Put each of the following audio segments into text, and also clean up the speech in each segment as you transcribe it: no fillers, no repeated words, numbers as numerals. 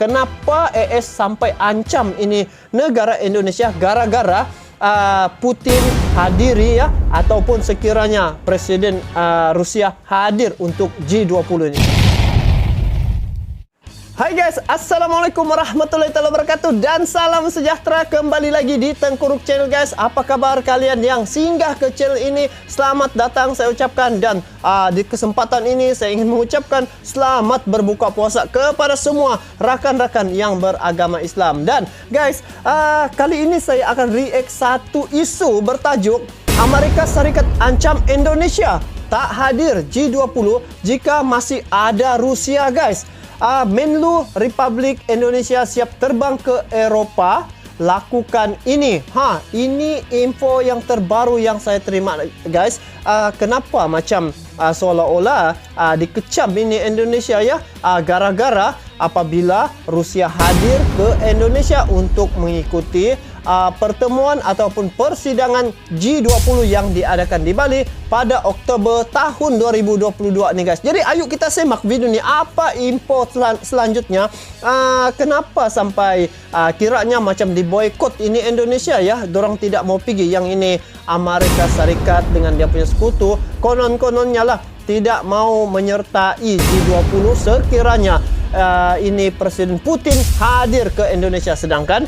kenapa AS sampai ancam ini negara Indonesia gara-gara Putin hadiri ya, ataupun sekiranya Presiden Rusia hadir untuk G20 ini. Hai guys, Assalamualaikum warahmatullahi wabarakatuh dan salam sejahtera, kembali lagi di Tengku Ruk Channel guys. Apa kabar kalian yang singgah ke channel ini? Selamat datang saya ucapkan, dan di kesempatan ini saya ingin mengucapkan selamat berbuka puasa kepada semua rakan-rakan yang beragama Islam. Dan guys, kali ini saya akan react satu isu bertajuk Amerika Serikat ancam Indonesia tak hadir G20 jika masih ada Rusia guys. Menlu Republik Indonesia siap terbang ke Eropa lakukan ini. Ini info yang terbaru yang saya terima guys. Kenapa macam seolah-olah dikecam ini Indonesia ya, gara-gara apabila Rusia hadir ke Indonesia untuk mengikuti pertemuan ataupun persidangan G20 yang diadakan di Bali pada Oktober tahun 2022 nih guys. Jadi ayo kita simak video ni, apa info selanjutnya, kenapa sampai kiranya macam diboikot ini Indonesia ya, dorang tidak mau pergi. Yang ini Amerika Serikat dengan dia punya sekutu konon-kononnya lah tidak mau menyertai G20 sekiranya ini Presiden Putin hadir ke Indonesia. Sedangkan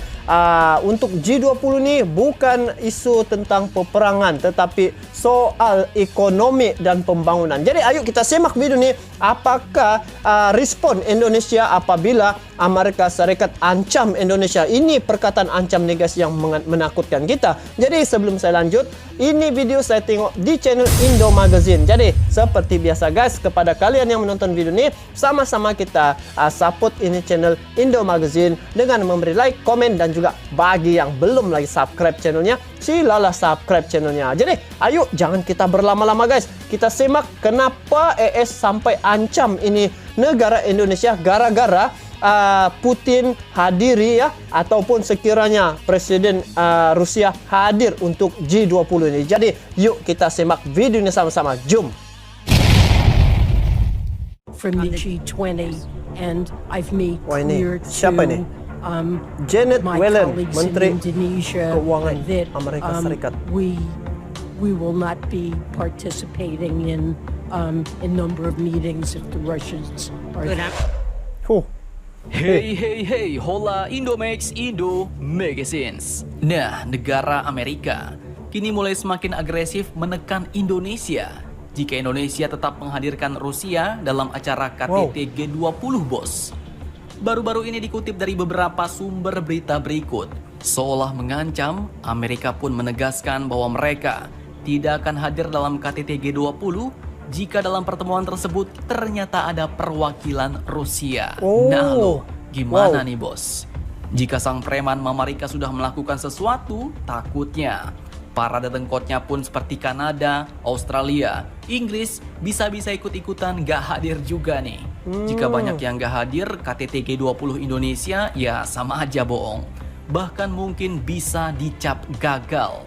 untuk G20 ni bukan isu tentang peperangan tetapi soal ekonomi dan pembangunan. Jadi ayo kita simak video ni, apakah respon Indonesia apabila Amerika Serikat ancam Indonesia. Ini perkataan ancam nih guys yang menakutkan kita. Jadi sebelum saya lanjut, ini video saya tengok di channel Indo Magazine. Jadi seperti biasa guys, kepada kalian yang menonton video ini, sama-sama kita support ini channel Indo Magazine dengan memberi like, komen, dan juga bagi yang belum lagi subscribe channelnya, silalah subscribe channelnya. Jadi ayo jangan kita berlama-lama guys, kita simak kenapa AS sampai ancam ini negara Indonesia gara-gara Putin hadiri ya, ataupun sekiranya Presiden Rusia hadir untuk G20 ini. Jadi yuk kita simak videonya sama-sama, jom. From the G20, and I've made ini clear siapa to ini? Janet my Yellen, colleagues Menteri in Indonesia Keuangan that Amerika Serikat. we will not be participating in a number of meetings if the Russians are there. Hey, hola Indomax, Indo Magazines. Nah, negara Amerika kini mulai semakin agresif menekan Indonesia jika Indonesia tetap menghadirkan Rusia dalam acara KTT G20 bos. Baru-baru ini dikutip dari beberapa sumber berita berikut, seolah mengancam, Amerika pun menegaskan bahwa mereka tidak akan hadir dalam KTT G20 jika dalam pertemuan tersebut ternyata ada perwakilan Rusia. Nah lo, gimana nih bos? Jika sang preman Amerika sudah melakukan sesuatu, takutnya para dedengkotnya pun seperti Kanada, Australia, Inggris bisa-bisa ikut-ikutan gak hadir juga nih. Jika banyak yang gak hadir, KTT G20 Indonesia ya sama aja bohong. Bahkan mungkin bisa dicap gagal.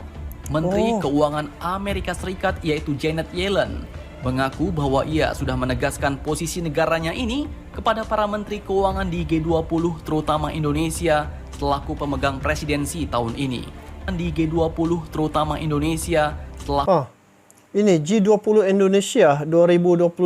Menteri Keuangan Amerika Serikat yaitu Janet Yellen mengaku bahwa ia sudah menegaskan posisi negaranya ini kepada para menteri keuangan di G20 terutama Indonesia selaku pemegang presidensi tahun ini. Di G20 terutama Indonesia setelah ini G20 Indonesia 2022.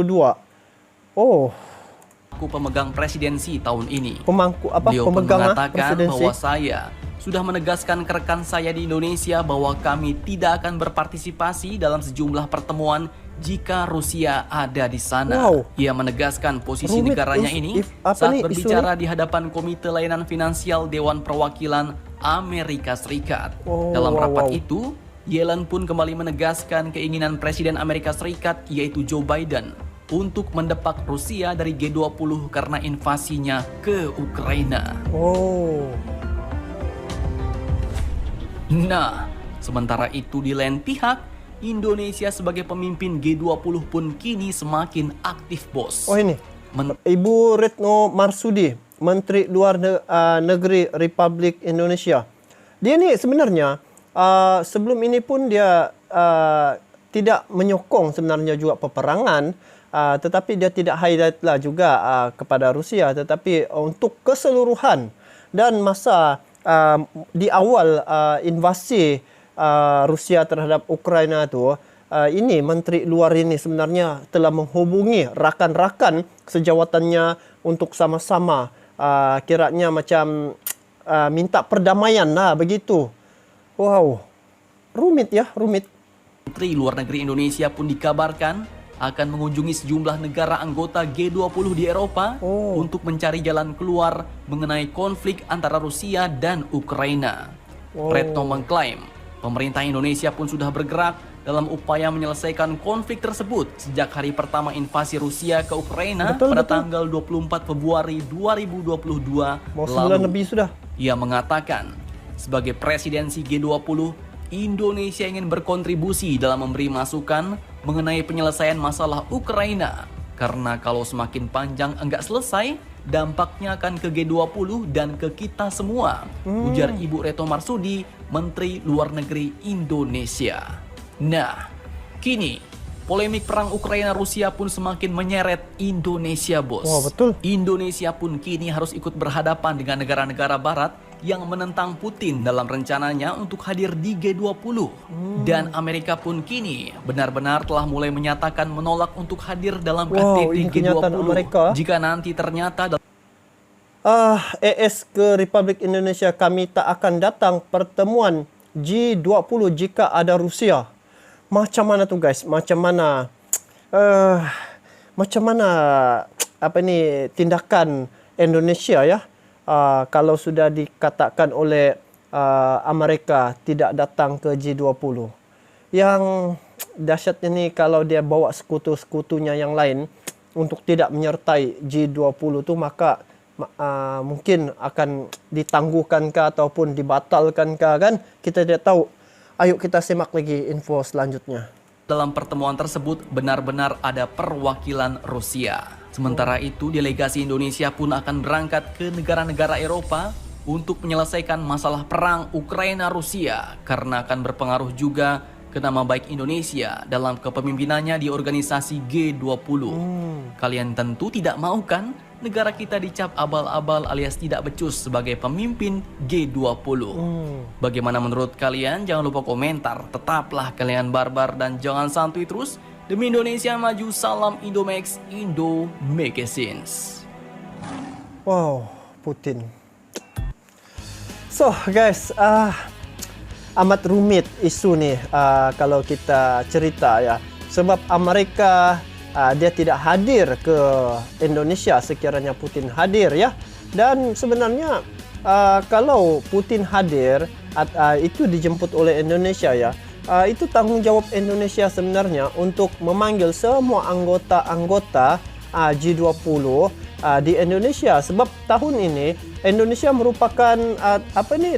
aku pemegang presidensi tahun ini. Beliau pun pemegang mengatakan presidensi bahwa saya sudah menegaskan ke rekan saya di Indonesia bahwa kami tidak akan berpartisipasi dalam sejumlah pertemuan jika Rusia ada di sana. Ia menegaskan posisi negaranya ini saat berbicara di hadapan Komite Layanan Finansial Dewan Perwakilan Amerika Serikat. Dalam rapat itu, Yellen pun kembali menegaskan keinginan Presiden Amerika Serikat yaitu Joe Biden untuk mendepak Rusia dari G20 karena invasinya ke Ukraina. Nah, sementara itu di lain pihak, Indonesia sebagai pemimpin G20 pun kini semakin aktif bos. Ini Ibu Retno Marsudi, Menteri Luar Negeri Republik Indonesia. Dia ni sebenarnya sebelum ini pun dia tidak menyokong sebenarnya juga peperangan tetapi dia tidak highlight lah juga kepada Rusia, tetapi untuk keseluruhan. Dan masa di awal invasi Rusia terhadap Ukraina tu, ini Menteri Luar ini sebenarnya telah menghubungi rakan-rakan sejawatannya untuk sama-sama kiranya macam minta perdamaian lah begitu. Wow, rumit ya, rumit. Menteri Luar Negeri Indonesia pun dikabarkan akan mengunjungi sejumlah negara anggota G20 di Eropa untuk mencari jalan keluar mengenai konflik antara Rusia dan Ukraina. Retno mengklaim pemerintah Indonesia pun sudah bergerak dalam upaya menyelesaikan konflik tersebut sejak hari pertama invasi Rusia ke Ukraina pada tanggal 24 Februari 2022 Mau sebulan lebih sudah. Ia mengatakan, sebagai presidensi G20, Indonesia ingin berkontribusi dalam memberi masukan mengenai penyelesaian masalah Ukraina. Karena kalau semakin panjang enggak selesai, dampaknya akan ke G20 dan ke kita semua, ujar Ibu Retno Marsudi, Menteri Luar Negeri Indonesia. Nah, kini polemik perang Ukraina-Rusia pun semakin menyeret Indonesia, bos. Wah, betul. Indonesia pun kini harus ikut berhadapan dengan negara-negara barat yang menentang Putin dalam rencananya untuk hadir di G20. Dan Amerika pun kini benar-benar telah mulai menyatakan menolak untuk hadir dalam KTT G20 jika nanti ternyata ES ke Republik Indonesia, kami tak akan datang pertemuan G20 jika ada Rusia. Macam mana tu guys? Macam mana apa ni tindakan Indonesia ya? Kalau sudah dikatakan oleh Amerika tidak datang ke G20. Yang dahsyatnya ni kalau dia bawa sekutu-sekutunya yang lain untuk tidak menyertai G20 tu, maka mungkin akan ditangguhkan kah ataupun dibatalkan kah, kan? Kita tidak tahu. Ayo kita simak lagi info selanjutnya. Dalam pertemuan tersebut benar-benar ada perwakilan Rusia. Sementara itu, delegasi Indonesia pun akan berangkat ke negara-negara Eropa untuk menyelesaikan masalah perang Ukraina-Rusia karena akan berpengaruh juga ke nama baik Indonesia dalam kepemimpinannya di organisasi G20. Kalian tentu tidak mau kan negara kita dicap abal-abal alias tidak becus sebagai pemimpin G20. Bagaimana menurut kalian? Jangan lupa komentar. Tetaplah kalian barbar dan jangan santuy terus. Demi Indonesia maju, salam Indomax, Indo Make Sense. Wow, Putin. So guys, amat rumit isu ni kalau kita cerita ya. Sebab Amerika dia tidak hadir ke Indonesia sekiranya Putin hadir ya. Dan sebenarnya kalau Putin hadir itu dijemput oleh Indonesia ya. Itu tanggungjawab Indonesia sebenarnya untuk memanggil semua anggota-anggota G20 di Indonesia, sebab tahun ini Indonesia merupakan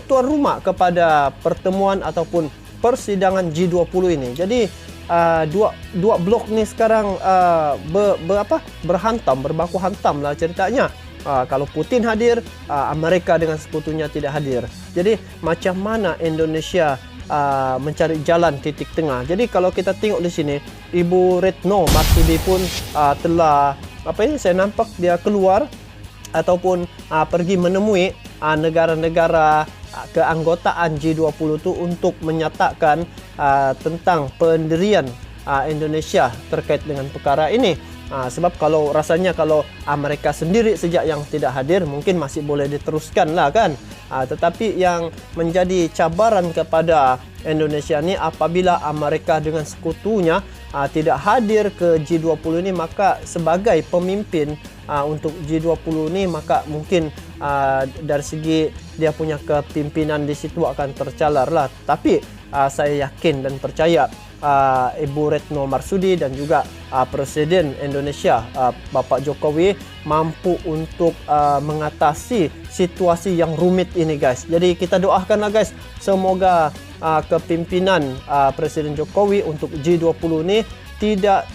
tuan rumah kepada pertemuan ataupun persidangan G20 ini. Jadi dua blok ni sekarang berbaku hantam lah ceritanya. Kalau Putin hadir, Amerika dengan sekutunya tidak hadir. Jadi macam mana Indonesia mencari jalan titik tengah. Jadi kalau kita tengok di sini, Ibu Retno Marsudi pun telah saya nampak dia keluar ataupun pergi menemui negara-negara keanggotaan G20 itu untuk menyatakan tentang pendirian Indonesia terkait dengan perkara ini. Sebab kalau rasanya kalau Amerika sendiri sejak yang tidak hadir mungkin masih boleh diteruskan lah kan. Tetapi yang menjadi cabaran kepada Indonesia ni apabila Amerika dengan sekutunya tidak hadir ke G20 ini, maka sebagai pemimpin untuk G20 ini maka mungkin dari segi dia punya kepimpinan di situ akan tercalar lah. Tapi saya yakin dan percaya Ibu Retno Marsudi dan juga Presiden Indonesia Bapak Jokowi mampu untuk mengatasi situasi yang rumit ini guys. Jadi kita doakanlah guys, semoga kepimpinan Presiden Jokowi untuk G20 ini tidak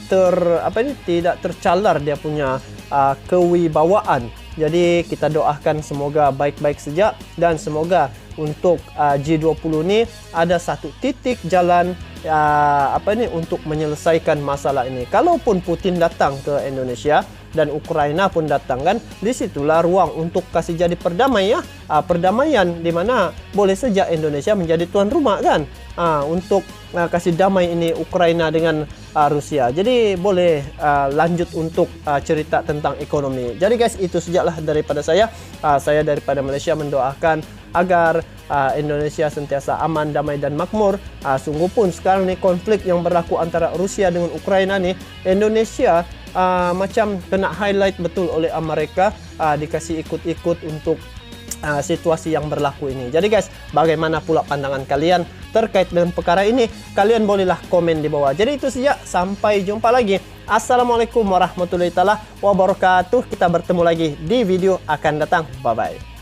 tercalar dia punya kewibawaan. Jadi kita doakan semoga baik-baik saja dan semoga untuk G20 ini ada satu titik jalan untuk menyelesaikan masalah ini. Kalaupun Putin datang ke Indonesia dan Ukraina pun datang kan, disitulah ruang untuk kasih jadi perdamaian, perdamaian di mana boleh saja Indonesia menjadi tuan rumah kan, untuk kasih damai ini Ukraina dengan Rusia. Jadi boleh lanjut untuk cerita tentang ekonomi. Jadi guys, itu sajalah daripada saya. Saya daripada Malaysia mendoakan agar Indonesia sentiasa aman, damai dan makmur. Sungguh pun sekarang ni konflik yang berlaku antara Rusia dengan Ukraina ni, Indonesia macam kena highlight betul oleh Amerika, dikasih ikut-ikut untuk situasi yang berlaku ini. Jadi guys, bagaimana pula pandangan kalian terkait dengan perkara ini? Kalian bolehlah komen di bawah. Jadi itu saja, sampai jumpa lagi. Assalamualaikum warahmatullahi wabarakatuh. Kita bertemu lagi di video akan datang. Bye bye.